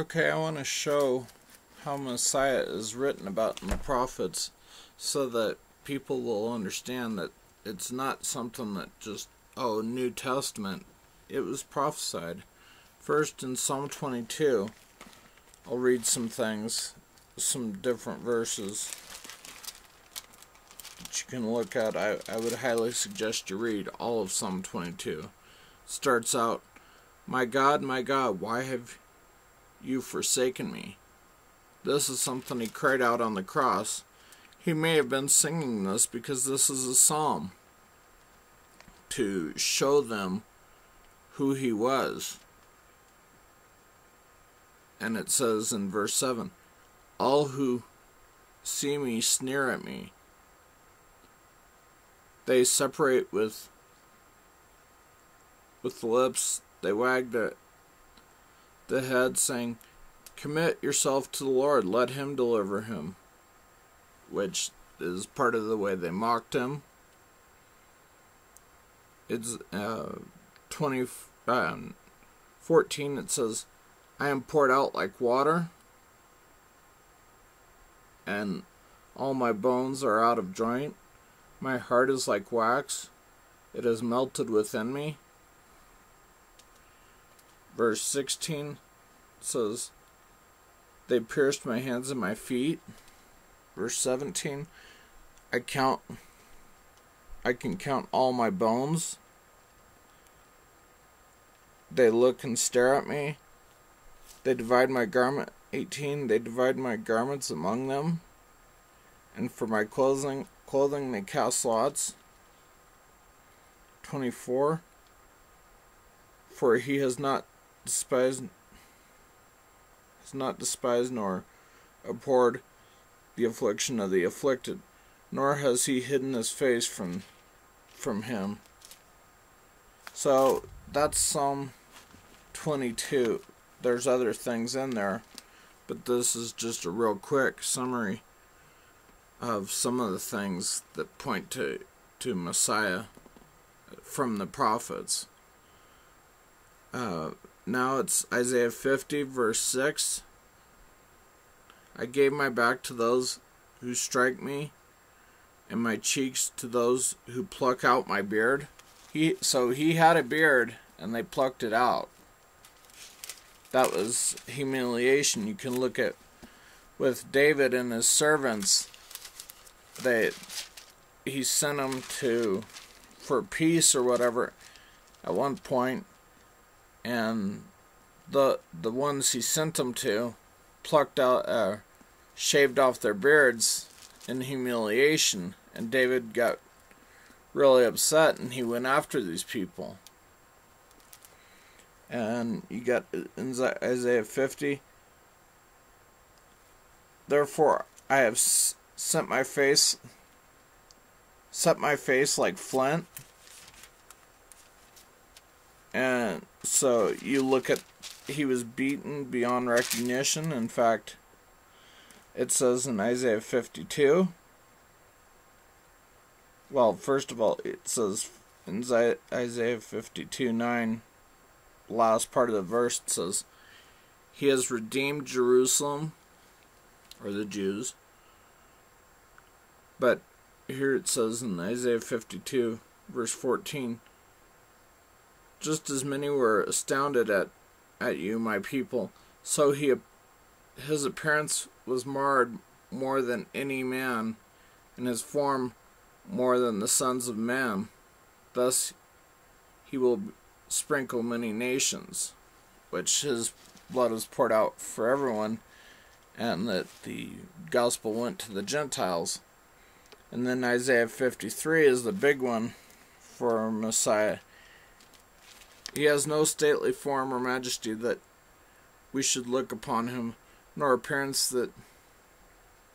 Okay, I want to show how Messiah is written about in the prophets so that people will understand that it's not something that just, oh, New Testament. It was prophesied. First, in Psalm 22, I'll read some things, some different verses that you can look at. I would highly suggest you read all of Psalm 22. It starts out, my God, why have you forsaken me? This is something he cried out on the cross. He may have been singing this because this is a psalm to show them who he was. And it says in verse 7, all who see me sneer at me. They separate with the lips. They wag the head, saying, commit yourself to the Lord, let him deliver him. Which is part of the way they mocked him. It's 14, it says, I am poured out like water, and all my bones are out of joint. My heart is like wax, it is melted within me. Verse 16 says, they pierced my hands and my feet. Verse 17, I can count all my bones. They look and stare at me. They divide my garment. 18, they divide my garments among them. And for my clothing they cast lots. 24, for he has not despised nor abhorred the affliction of the afflicted, nor has he hidden his face from him. So that's Psalm 22. There's other things in there, but this is just a real quick summary of some of the things that point to Messiah from the prophets. Now it's Isaiah 50 verse 6. I gave my back to those who strike me, and my cheeks to those who pluck out my beard. So he had a beard, and they plucked it out. That was humiliation. You can look at with David and his servants. He sent them for peace or whatever at one point, and the ones he sent them to plucked out, shaved off their beards in humiliation, and David got really upset and he went after these people. And you got in Isaiah 50, therefore I have set my face like flint. And so you look at, he was beaten beyond recognition. In fact, it says in Isaiah 52, well, first of all, it says in Isaiah 52:9, last part of the verse, it says, he has redeemed Jerusalem, or the Jews. But here it says in Isaiah 52, verse 14, just as many were astounded at you, my people, so his appearance was marred more than any man, and his form more than the sons of men. Thus he will sprinkle many nations, which his blood was poured out for everyone, and that the gospel went to the Gentiles. And then Isaiah 53 is the big one for Messiah. He has no stately form or majesty that we should look upon him, nor appearance that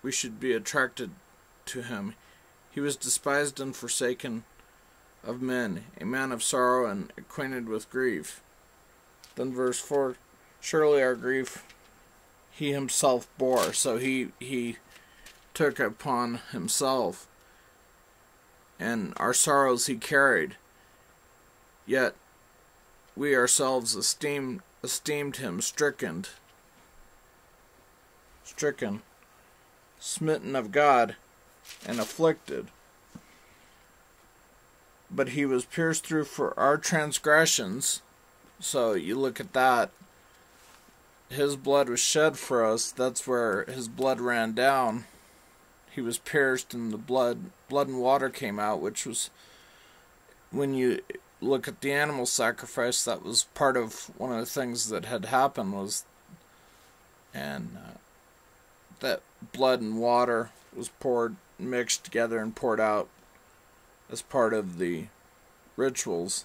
we should be attracted to him. He was despised and forsaken of men, a man of sorrow and acquainted with grief. Then verse 4, surely our grief he himself bore. So he took upon himself, and our sorrows he carried. Yet we ourselves esteemed him stricken, stricken, smitten of God, and afflicted. But he was pierced through for our transgressions. So you look at that. His blood was shed for us. That's where his blood ran down. He was pierced and the blood and water came out, which was, when you look at the animal sacrifice, that was part of one of the things that had happened was, and that blood and water was mixed together and poured out as part of the rituals,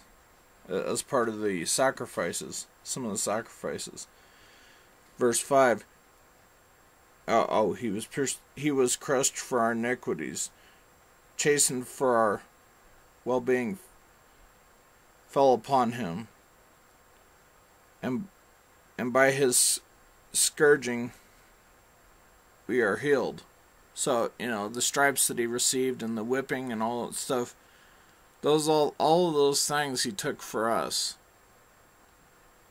as part of the sacrifices, some of the sacrifices. Verse 5, he was pierced, he was crushed for our iniquities, chastened for our well-being fell upon him, and by his scourging we are healed. So, the stripes that he received and the whipping and all that stuff, all of those things he took for us.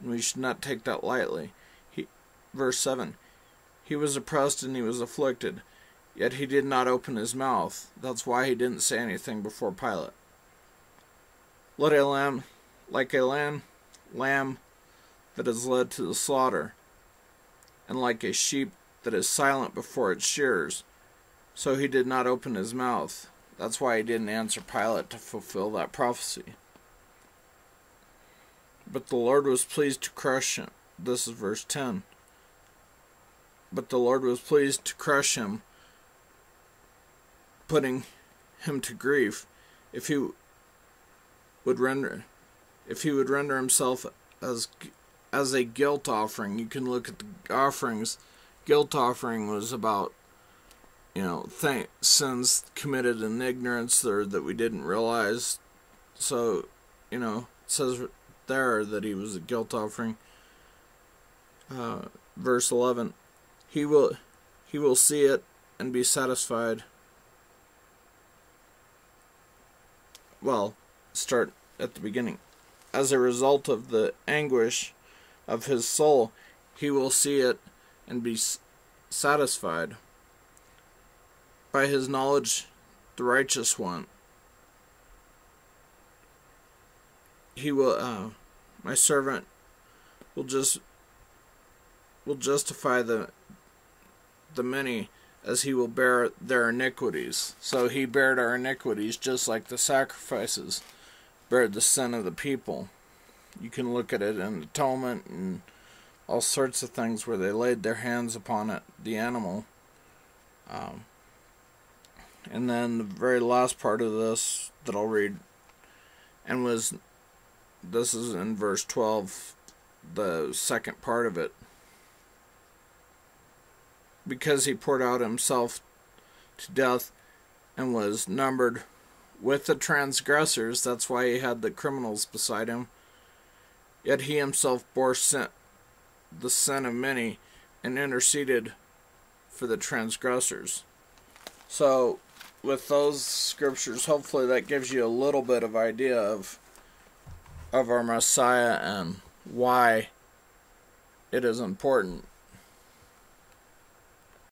And we should not take that lightly. Verse 7, he was oppressed and he was afflicted, yet he did not open his mouth. That's why he didn't say anything before Pilate. Like a lamb that is led to the slaughter, and like a sheep that is silent before its shearers, so he did not open his mouth. That's why he didn't answer Pilate, to fulfill that prophecy. But the Lord was pleased to crush him. This is verse 10. But the Lord was pleased to crush him, putting him to grief, if he would render himself as a guilt offering. You can look at the offerings. Guilt offering was about, sins committed in ignorance or that we didn't realize. So, it says there that he was a guilt offering. Verse 11, he will see it and be satisfied. Well, start at the beginning. As a result of the anguish of his soul, he will see it and be satisfied. By his knowledge, the righteous one, he will, my servant will justify the many, as he will bear their iniquities. So he bared our iniquities just like the sacrifices bared the sin of the people. You can look at it in atonement and all sorts of things where they laid their hands upon it, the animal. And then the very last part of this that I'll read, this is in verse 12, the second part of it. Because he poured out himself to death and was numbered with the transgressors, that's why he had the criminals beside him, yet he himself bore the sin of many and interceded for the transgressors. So, with those scriptures, hopefully that gives you a little bit of idea of our Messiah and why it is important